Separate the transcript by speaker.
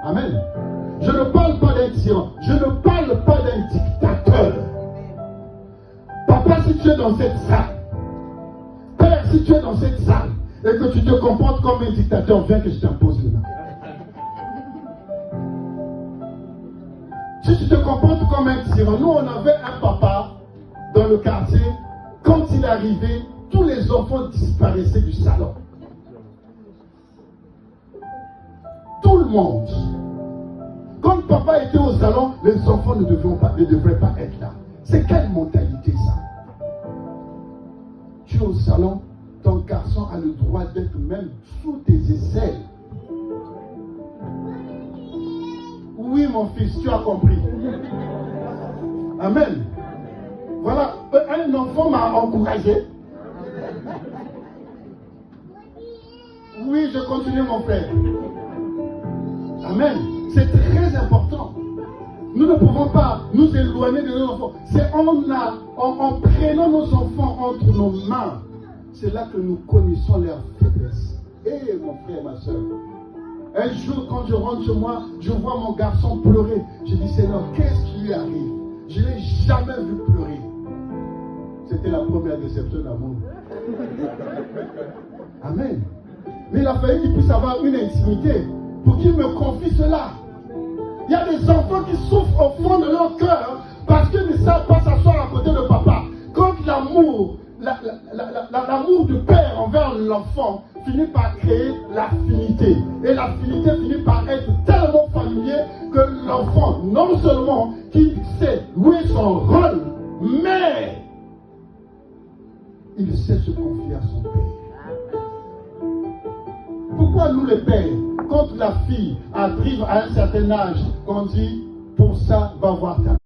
Speaker 1: Amen. Je ne parle pas d'un tyran. Je ne parle pas d'un dictateur. Papa, si tu es dans cette salle, père, si tu es dans cette salle, et que tu te comportes comme un dictateur, viens que je t'impose le main. Si tu te comportes comme un tyran, nous on avait un papa dans le quartier, quand il arrivait, tous les enfants disparaissaient du salon. Tout le monde. Quand papa était au salon, les enfants ne devraient pas être là. C'est quelle mentalité ça? Tu es au salon, ton garçon a le droit d'être même sous tes aisselles. Oui, mon fils, tu as compris. Amen. Voilà, un enfant m'a encouragé. Oui, je continue, mon frère. Amen. C'est très important. Nous ne pouvons pas nous éloigner de nos enfants. C'est en prenant nos enfants entre nos mains, c'est là que nous connaissons leur faiblesse. Eh mon frère, ma soeur. Un jour, quand je rentre chez moi, je vois mon garçon pleurer. Je dis, Seigneur, qu'est-ce qui lui arrive? Je ne l'ai jamais vu pleurer. C'était la première déception d'amour. Amen. Mais il a fallu qu'il puisse avoir une intimité pour qu'il me confie cela. Il y a des enfants qui souffrent au fond de leur cœur parce qu'ils ne savent pas s'asseoir à côté de papa. Quand l'amour, l'amour du père envers l'enfant finit par créer l'affinité. Et l'affinité finit par être tellement familier que l'enfant, non seulement qu'il sait jouer son rôle, mais il sait se confier à son père. Pourquoi nous les pères, quand la fille arrive à un certain âge, on dit, pour ça, va voir ta